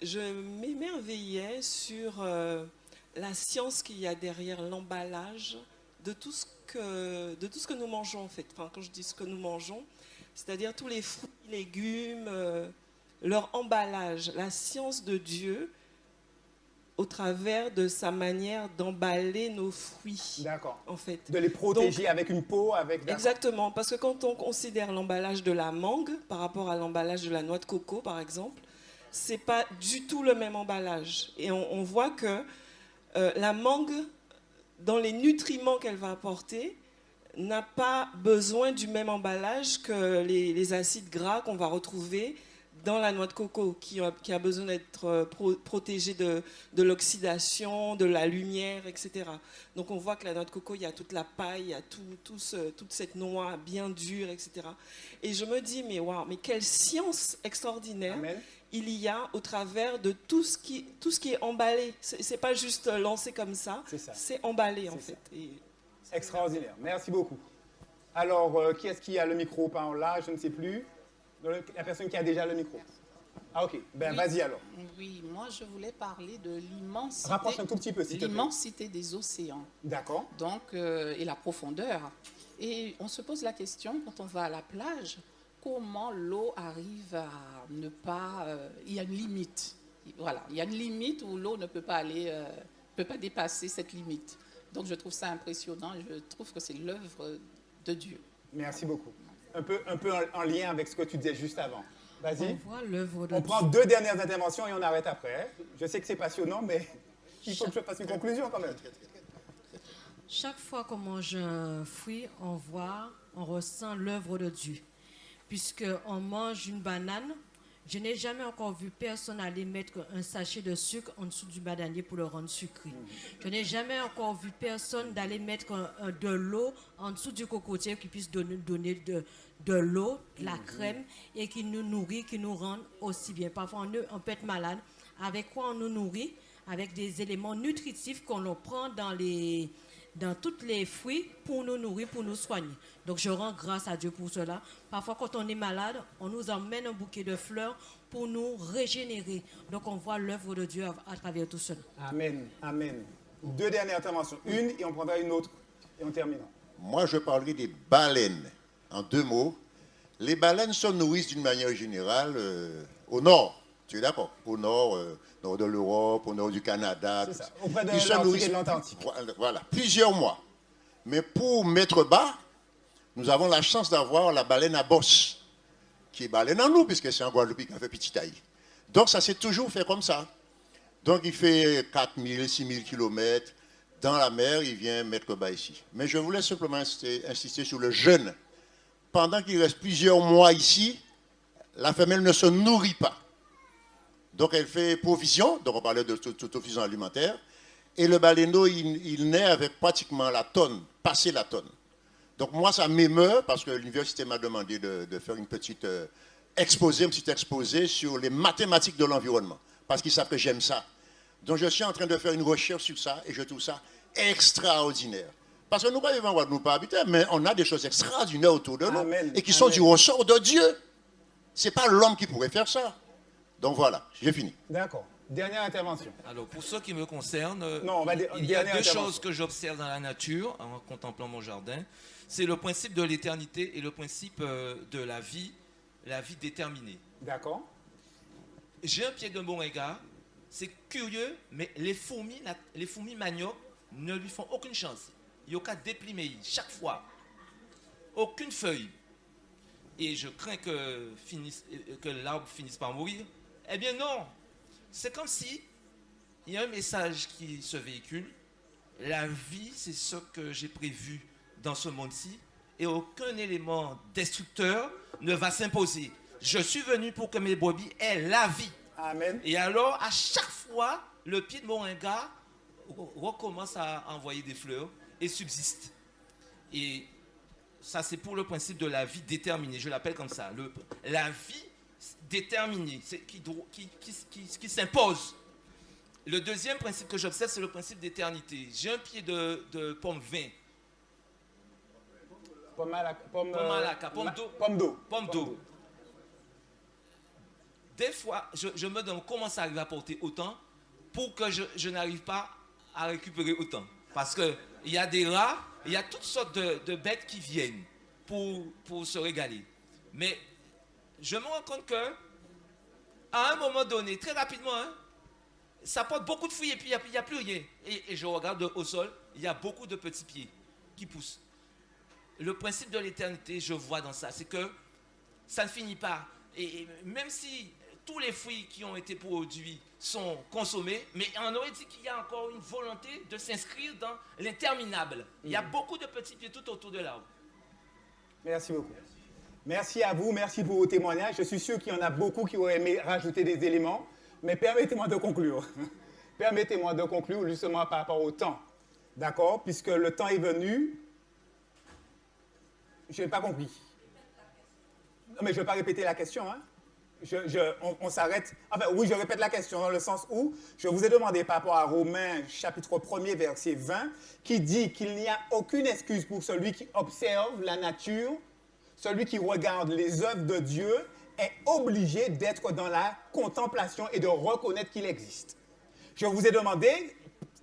je m'émerveillais sur la science qu'il y a derrière l'emballage de tout ce que nous mangeons, en fait. Enfin, quand je dis ce que nous mangeons, c'est-à-dire tous les fruits, légumes, leur emballage, la science de Dieu au travers de sa manière d'emballer nos fruits. D'accord. En fait. De les protéger avec une peau, avec... Exactement, parce que quand on considère l'emballage de la mangue par rapport à l'emballage de la noix de coco, par exemple, c'est pas du tout le même emballage. Et on voit que la mangue, dans les nutriments qu'elle va apporter, n'a pas besoin du même emballage que les acides gras qu'on va retrouver dans la noix de coco, qui a besoin d'être protégée de l'oxydation, de la lumière, etc. Donc on voit que la noix de coco, il y a toute la paille, il y a toute cette noix bien dure, etc. Et je me dis, mais waouh, mais quelle science extraordinaire. Amen. Il y a au travers de tout ce qui est emballé. C'est pas juste lancé comme ça, c'est emballé en fait. Et... Extraordinaire, merci beaucoup. Alors, qui est-ce qui a le micro par là? Je ne sais plus. La personne qui a déjà le micro. Ah ok, ben oui. Vas-y alors. Oui, moi je voulais parler de l'immensité. Rapproche un tout petit peu, s'il te plaît. L'immensité des océans. D'accord. Donc, et la profondeur. Et on se pose la question, quand on va à la plage, comment l'eau arrive à ne pas... il y a une limite. Voilà, il y a une limite où l'eau ne peut pas aller, peut pas dépasser cette limite. Donc je trouve ça impressionnant, je trouve que c'est l'œuvre de Dieu. Merci beaucoup. Un peu en lien avec ce que tu disais juste avant. Vas-y. On voit l'œuvre de Dieu. On prend 2 dernières interventions et on arrête après. Je sais que c'est passionnant, mais il faut que je fasse une conclusion quand même. Chaque fois qu'on mange un fruit, on ressent l'œuvre de Dieu. Puisqu'on mange une banane, je n'ai jamais encore vu personne aller mettre un sachet de sucre en dessous du bananier pour le rendre sucré. Je n'ai jamais encore vu personne d'aller mettre de l'eau en dessous du cocotier qui puisse donner de l'eau, de la crème et qui nous nourrit, qui nous rend aussi bien. Parfois, on peut être malade. Avec quoi on nous nourrit? Avec des éléments nutritifs qu'on prend dans tous les fruits pour nous nourrir, pour nous soigner. Donc, je rends grâce à Dieu pour cela. Parfois, quand on est malade, on nous emmène un bouquet de fleurs pour nous régénérer. Donc, on voit l'œuvre de Dieu à travers tout cela. Amen, amen. 2 dernières interventions. Une et on prendra une autre et on terminera. Moi, je parlerai des baleines. En 2 mots, Les baleines se nourrissent d'une manière générale au nord. Tu es d'accord? Au nord, nord de l'Europe, au nord du Canada. C'est ça, auprès de Ils se l'Arctique nourrissent et de l'Antarctique. Voilà, plusieurs mois. Mais pour mettre bas, nous avons la chance d'avoir la baleine à bosse, qui est baleine en nous, puisque c'est en Guadeloupe qui a fait petite taille. Donc ça s'est toujours fait comme ça. Donc il fait 4000, 6000 km dans la mer, il vient mettre bas ici. Mais je voulais simplement insister sur le jeûne. Pendant qu'il reste plusieurs mois ici, la femelle ne se nourrit pas. Donc elle fait provision, donc on parlait de autosuffisance alimentaire, et le baleineau, il naît avec pratiquement la tonne, passé la tonne. Donc moi, ça m'émeut, parce que l'université m'a demandé de faire un petit exposé sur les mathématiques de l'environnement, parce qu'ils savent que j'aime ça. Donc je suis en train de faire une recherche sur ça, et je trouve ça extraordinaire. Parce que nous ne vivons nous pas habiter, mais on a des choses extraordinaires autour de nous, et qui sont du ressort de Dieu. Ce n'est pas l'homme qui pourrait faire ça. Donc voilà, j'ai fini. D'accord. Dernière intervention. Alors, pour ce qui me concerne, il y a deux choses que j'observe dans la nature en contemplant mon jardin. C'est le principe de l'éternité et le principe de la vie déterminée. D'accord. J'ai un pied de moringa, c'est curieux, mais les fourmis manioc ne lui font aucune chance. Il n'y a qu'à déplimer chaque fois. Aucune feuille. Et je crains que l'arbre finisse par mourir. Eh bien non. C'est comme si il y a un message qui se véhicule. La vie, c'est ce que j'ai prévu dans ce monde-ci. Et aucun élément destructeur ne va s'imposer. Je suis venu pour que mes brebis aient la vie. Amen. Et alors, à chaque fois, le pied de moringa recommence à envoyer des fleurs et subsiste. Et ça, c'est pour le principe de la vie déterminée. Je l'appelle comme ça. La vie déterminée, qui s'impose. Le deuxième principe que j'observe, c'est le principe d'éternité. J'ai un pied de pomme vin. Pomme d'eau. Des fois, je me demande comment ça arrive à porter autant pour que je n'arrive pas à récupérer autant. Parce qu'il y a des rats, il y a toutes sortes de bêtes qui viennent pour se régaler. Mais je me rends compte que à un moment donné, très rapidement, ça porte beaucoup de fruits et puis il n'y a plus rien. Et je regarde au sol, il y a beaucoup de petits pieds qui poussent. Le principe de l'éternité, je vois dans ça, c'est que ça ne finit pas. Et même si tous les fruits qui ont été produits sont consommés, mais on aurait dit qu'il y a encore une volonté de s'inscrire dans l'interminable. Il y a beaucoup de petits pieds tout autour de l'arbre. Merci beaucoup. Merci à vous, merci pour vos témoignages. Je suis sûr qu'il y en a beaucoup qui auraient aimé rajouter des éléments, mais permettez-moi de conclure. Permettez-moi de conclure justement par rapport au temps. D'accord? Puisque le temps est venu. Je n'ai pas compris. Non, mais je ne vais pas répéter la question. Hein? On s'arrête. Enfin, oui, je répète la question dans le sens où je vous ai demandé par rapport à Romains, chapitre 1er, verset 20, qui dit qu'il n'y a aucune excuse pour celui qui observe la nature. Celui qui regarde les œuvres de Dieu est obligé d'être dans la contemplation et de reconnaître qu'il existe. Je vous ai demandé,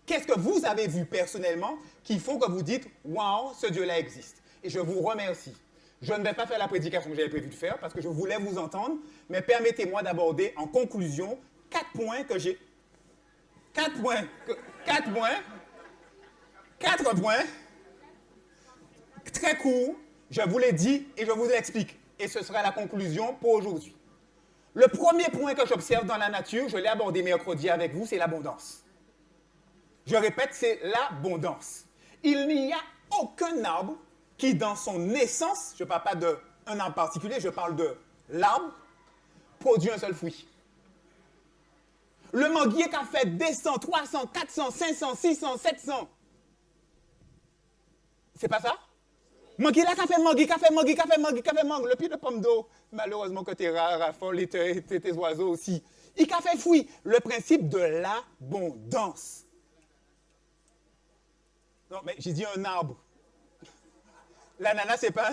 qu'est-ce que vous avez vu personnellement qui font que vous dites « Waouh, ce Dieu-là existe ». Et je vous remercie. Je ne vais pas faire la prédication que j'avais prévu de faire parce que je voulais vous entendre, mais permettez-moi d'aborder en conclusion 4 points que j'ai... 4 points, très courts. Je vous l'ai dit et je vous l'explique. Et ce sera la conclusion pour aujourd'hui. Le premier point que j'observe dans la nature, je l'ai abordé mercredi avec vous, c'est l'abondance. Je répète, c'est l'abondance. Il n'y a aucun arbre qui, dans son essence, je ne parle pas d'un arbre particulier, je parle de l'arbre, produit un seul fruit. Le manguier qui a fait 200, 300, 400, 500, 600, 700, c'est pas ça? Mangue là, café mangue. Le pied de pomme d'eau, malheureusement que t'es raffole et tes oiseaux aussi. Il a fait fruit. Le principe de l'abondance. Non, mais j'ai dit un arbre. L'ananas, c'est pas...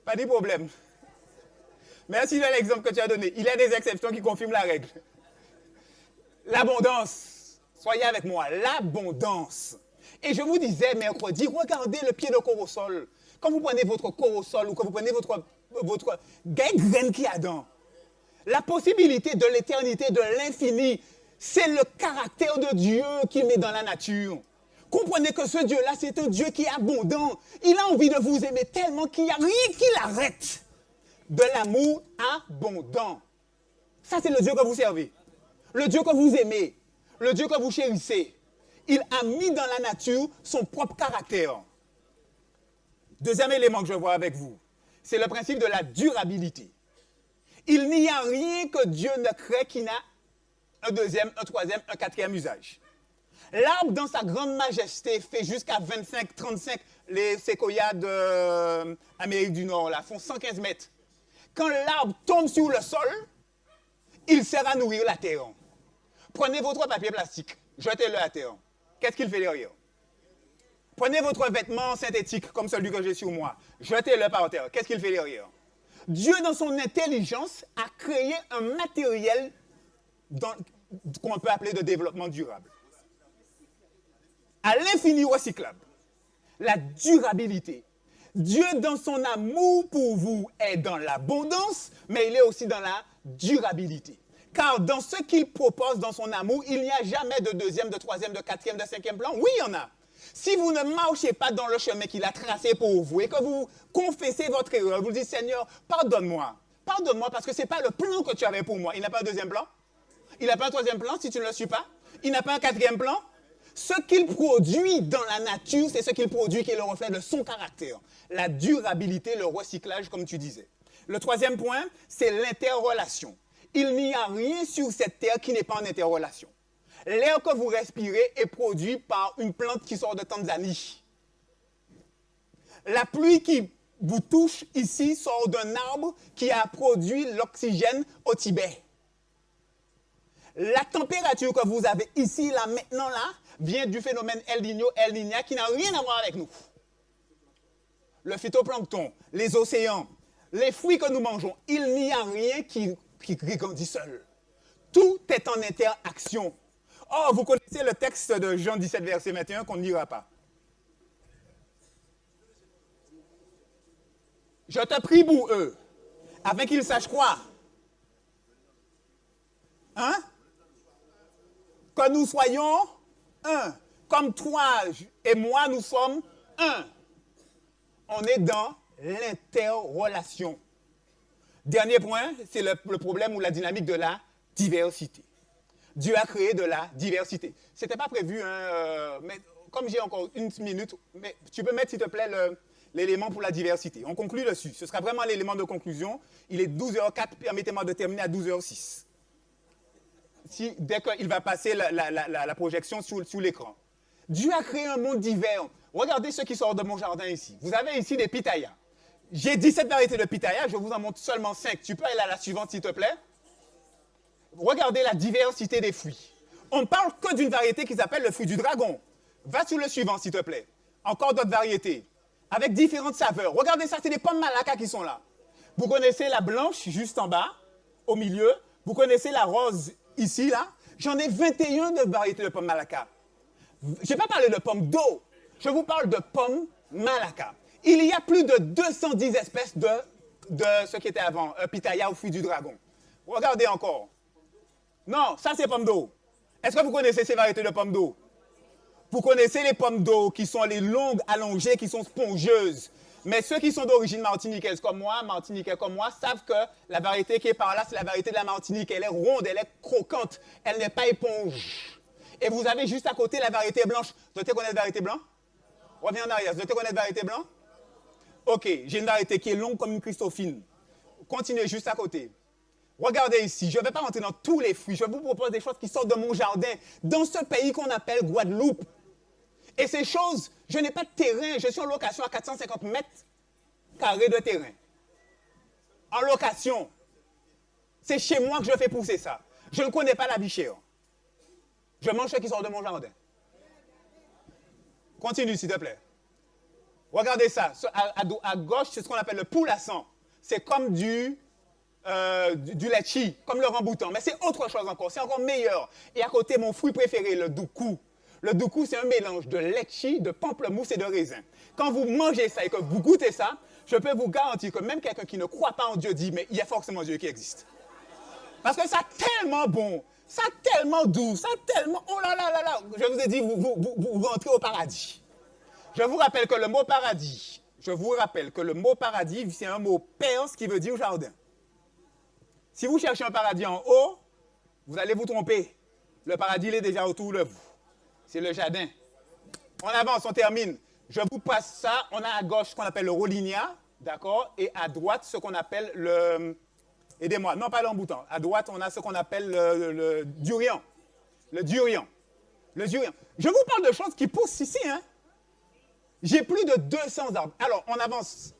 Pas de problème. Merci de l'exemple que tu as donné. Il y a des exceptions qui confirment la règle. L'abondance. Soyez avec moi, l'abondance. Et je vous disais mercredi, regardez le pied de corosol. Quand vous prenez votre corosol ou quand vous prenez votre graine qui a dedans, la possibilité de l'éternité, de l'infini, c'est le caractère de Dieu qu'il met dans la nature. Comprenez que ce Dieu-là, c'est un Dieu qui est abondant. Il a envie de vous aimer tellement qu'il n'y a rien qui l'arrête. De l'amour abondant. Ça, c'est le Dieu que vous servez. Le Dieu que vous aimez. Le Dieu que vous chérissez. Il a mis dans la nature son propre caractère. Deuxième élément que je vois avec vous, c'est le principe de la durabilité. Il n'y a rien que Dieu ne crée qui n'a un deuxième, un troisième, un quatrième usage. L'arbre, dans sa grande majesté, fait jusqu'à 25, 35. Les séquoias d'Amérique du Nord là, font 115 mètres. Quand l'arbre tombe sur le sol, il sert à nourrir la terre. Prenez votre papier plastique, jetez-le à terre. Qu'est-ce qu'il fait derrière? Prenez votre vêtement synthétique comme celui que j'ai sur moi, jetez-le par terre. Qu'est-ce qu'il fait derrière? Dieu, dans son intelligence, a créé un matériel qu'on peut appeler de développement durable. À l'infini recyclable. La durabilité. Dieu, dans son amour pour vous, est dans l'abondance, mais il est aussi dans la durabilité. Car dans ce qu'il propose dans son amour, il n'y a jamais de deuxième, de troisième, de quatrième, de cinquième plan. Oui, il y en a. Si vous ne marchez pas dans le chemin qu'il a tracé pour vous et que vous confessez votre erreur, vous dites, Seigneur, pardonne-moi. Pardonne-moi parce que ce n'est pas le plan que tu avais pour moi. Il n'a pas un deuxième plan? Il n'a pas un troisième plan si tu ne le suis pas? Il n'a pas un quatrième plan? Ce qu'il produit dans la nature, c'est ce qu'il produit qui est le reflet de son caractère. La durabilité, le recyclage, comme tu disais. Le troisième point, c'est l'interrelation. Il n'y a rien sur cette terre qui n'est pas en interrelation. L'air que vous respirez est produit par une plante qui sort de Tanzanie. La pluie qui vous touche ici sort d'un arbre qui a produit l'oxygène au Tibet. La température que vous avez ici, là, maintenant, là, vient du phénomène El Niño, El Niña, qui n'a rien à voir avec nous. Le phytoplancton, les océans, les fruits que nous mangeons, il n'y a rien qui grandit seul. Tout est en interaction. Oh, vous connaissez le texte de Jean 17, verset 21 qu'on ne lira pas. Je te prie pour eux, afin qu'ils sachent quoi? Hein? Que nous soyons un. Comme toi et moi, nous sommes un. On est dans l'interrelation. Dernier point, c'est le problème ou la dynamique de la diversité. Dieu a créé de la diversité. Ce n'était pas prévu, hein, mais comme j'ai encore une minute, mais tu peux mettre, s'il te plaît, l'élément pour la diversité. On conclut dessus. Ce sera vraiment l'élément de conclusion. Il est 12h04, permettez-moi de terminer à 12h06. Dès qu'il va passer la projection sous l'écran. Dieu a créé un monde divers. Regardez ce qui sort de mon jardin ici. Vous avez ici des pitayas. J'ai 17 variétés de pitayas, je vous en montre seulement 5. Tu peux aller à la suivante, s'il te plaît? Regardez la diversité des fruits. On ne parle que d'une variété qui s'appelle le fruit du dragon. Va sur le suivant, s'il te plaît. Encore d'autres variétés, avec différentes saveurs. Regardez ça, c'est des pommes malacca qui sont là. Vous connaissez la blanche, juste en bas, au milieu. Vous connaissez la rose, ici, là. J'en ai 21 de variétés de pommes malacca. Je n'ai pas parlé de pommes d'eau. Je vous parle de pommes malacca. Il y a plus de 210 espèces de ce qui était avant, pitaya ou fruit du dragon. Regardez encore. Non, ça c'est pommes d'eau. Est-ce que vous connaissez ces variétés de pommes d'eau? Vous connaissez les pommes d'eau qui sont les longues, allongées, qui sont spongieuses. Mais ceux qui sont d'origine martiniquaise comme moi, martiniquais comme moi, savent que la variété qui est par là, c'est la variété de la Martinique. Elle est ronde, elle est croquante, elle n'est pas éponge. Et vous avez juste à côté la variété blanche. Vous devez connaître la variété blanche? Reviens en arrière. Vous devez connaître la variété blanche? Ok, j'ai une variété qui est longue comme une Christophine. Continuez juste à côté. Regardez ici, je ne vais pas rentrer dans tous les fruits. Je vous propose des choses qui sortent de mon jardin, dans ce pays qu'on appelle Guadeloupe. Et ces choses, je n'ai pas de terrain. Je suis en location à 450 mètres carrés de terrain. En location. C'est chez moi que je fais pousser ça. Je ne connais pas la vie chère. Je mange ce qui sort de mon jardin. Continue, s'il te plaît. Regardez ça. À gauche, c'est ce qu'on appelle le poulassan. C'est comme du litchi, comme le ramboutan. Mais c'est autre chose encore. C'est encore meilleur. Et à côté, mon fruit préféré, le doukou. Le doukou, c'est un mélange de litchi, de pamplemousse et de raisin. Quand vous mangez ça et que vous goûtez ça, je peux vous garantir que même quelqu'un qui ne croit pas en Dieu dit, mais il y a forcément Dieu qui existe. Parce que ça tellement bon, ça tellement doux, ça tellement... Oh là là là là. Je vous ai dit, vous rentrez au paradis. Je vous rappelle que le mot paradis, c'est un mot perse qui veut dire jardin. Si vous cherchez un paradis en haut, vous allez vous tromper. Le paradis, il est déjà autour de vous. C'est le jardin. On avance, on termine. Je vous passe ça. On a à gauche ce qu'on appelle le Rolinia, d'accord? Et à droite, ce qu'on appelle le... Aidez-moi, non pas l'emboutant. À droite, on a ce qu'on appelle le durian. Le durian. Le durian. Je vous parle de choses qui poussent ici, hein? J'ai plus de 200 arbres. Alors, on avance.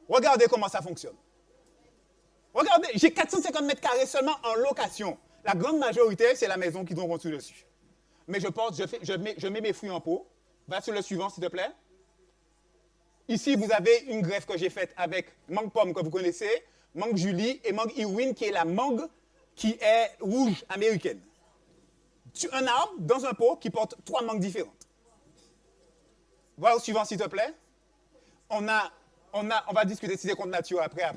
Regardez comment ça fonctionne. Regardez, j'ai 450 mètres carrés seulement en location. La grande majorité, c'est la maison qui tombe dessus. Mais je mets mes fruits en pot. Va sur le suivant, s'il te plaît. Ici, vous avez une greffe que j'ai faite avec mangue pomme que vous connaissez, mangue Julie et mangue Irwin, qui est la mangue qui est rouge américaine. Un arbre dans un pot qui porte 3 mangues différentes. Va au suivant, s'il te plaît. On va discuter si c'est contre nature après.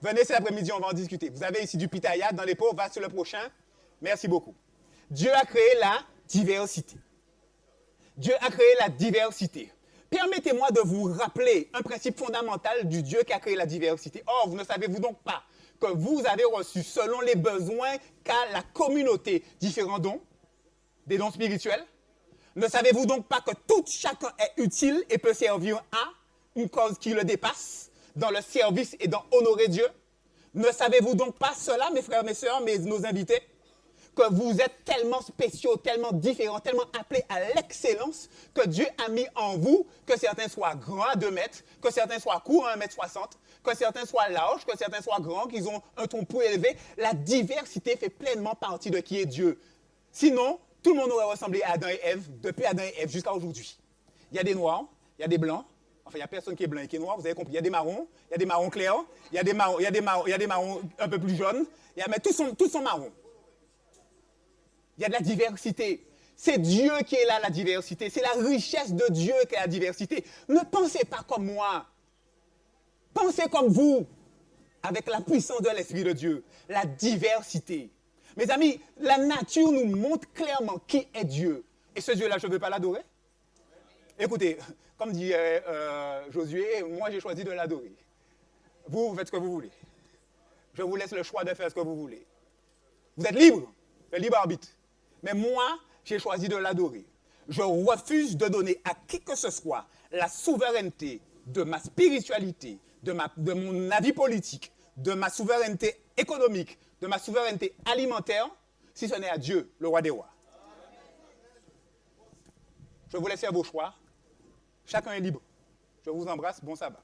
Venez cet après-midi, on va en discuter. Vous avez ici du pitaya dans les pots, va sur le prochain. Merci beaucoup. Dieu a créé la diversité. Dieu a créé la diversité. Permettez-moi de vous rappeler un principe fondamental du Dieu qui a créé la diversité. Or, vous ne savez-vous donc pas que vous avez reçu, selon les besoins qu'a la communauté, différents dons, des dons spirituels? Ne savez-vous donc pas que chacun est utile et peut servir à une cause qui le dépasse, dans le service et dans honorer Dieu? Ne savez-vous donc pas cela, mes frères, mes sœurs, nos invités? Que vous êtes tellement spéciaux, tellement différents, tellement appelés à l'excellence, que Dieu a mis en vous, que certains soient grands à 2 mètres, que certains soient courts à 1,60 m, que certains soient larges, que certains soient grands, qu'ils ont un ton plus élevé. La diversité fait pleinement partie de qui est Dieu. Sinon, tout le monde aurait ressemblé à Adam et Ève, depuis Adam et Ève jusqu'à aujourd'hui. Il y a des noirs, il y a des blancs. Enfin, il n'y a personne qui est blanc et qui est noir, vous avez compris. Il y a des marrons clairs, il y a des marrons un peu plus jaunes, mais tous sont marrons. Il y a de la diversité. C'est Dieu qui est là, la diversité. C'est la richesse de Dieu qui est la diversité. Ne pensez pas comme moi. Pensez comme vous, avec la puissance de l'Esprit de Dieu. La diversité. Mes amis, la nature nous montre clairement qui est Dieu. Et ce Dieu-là, je ne veux pas l'adorer. Écoutez, comme dit Josué, moi j'ai choisi de l'adorer. Vous faites ce que vous voulez. Je vous laisse le choix de faire ce que vous voulez. Vous êtes libre, le libre arbitre. Mais moi, j'ai choisi de l'adorer. Je refuse de donner à qui que ce soit la souveraineté de ma spiritualité, de mon avis politique, de ma souveraineté économique, de ma souveraineté alimentaire, si ce n'est à Dieu, le roi des rois. Je vous laisse faire vos choix. Chacun est libre. Je vous embrasse. Bon sabbat.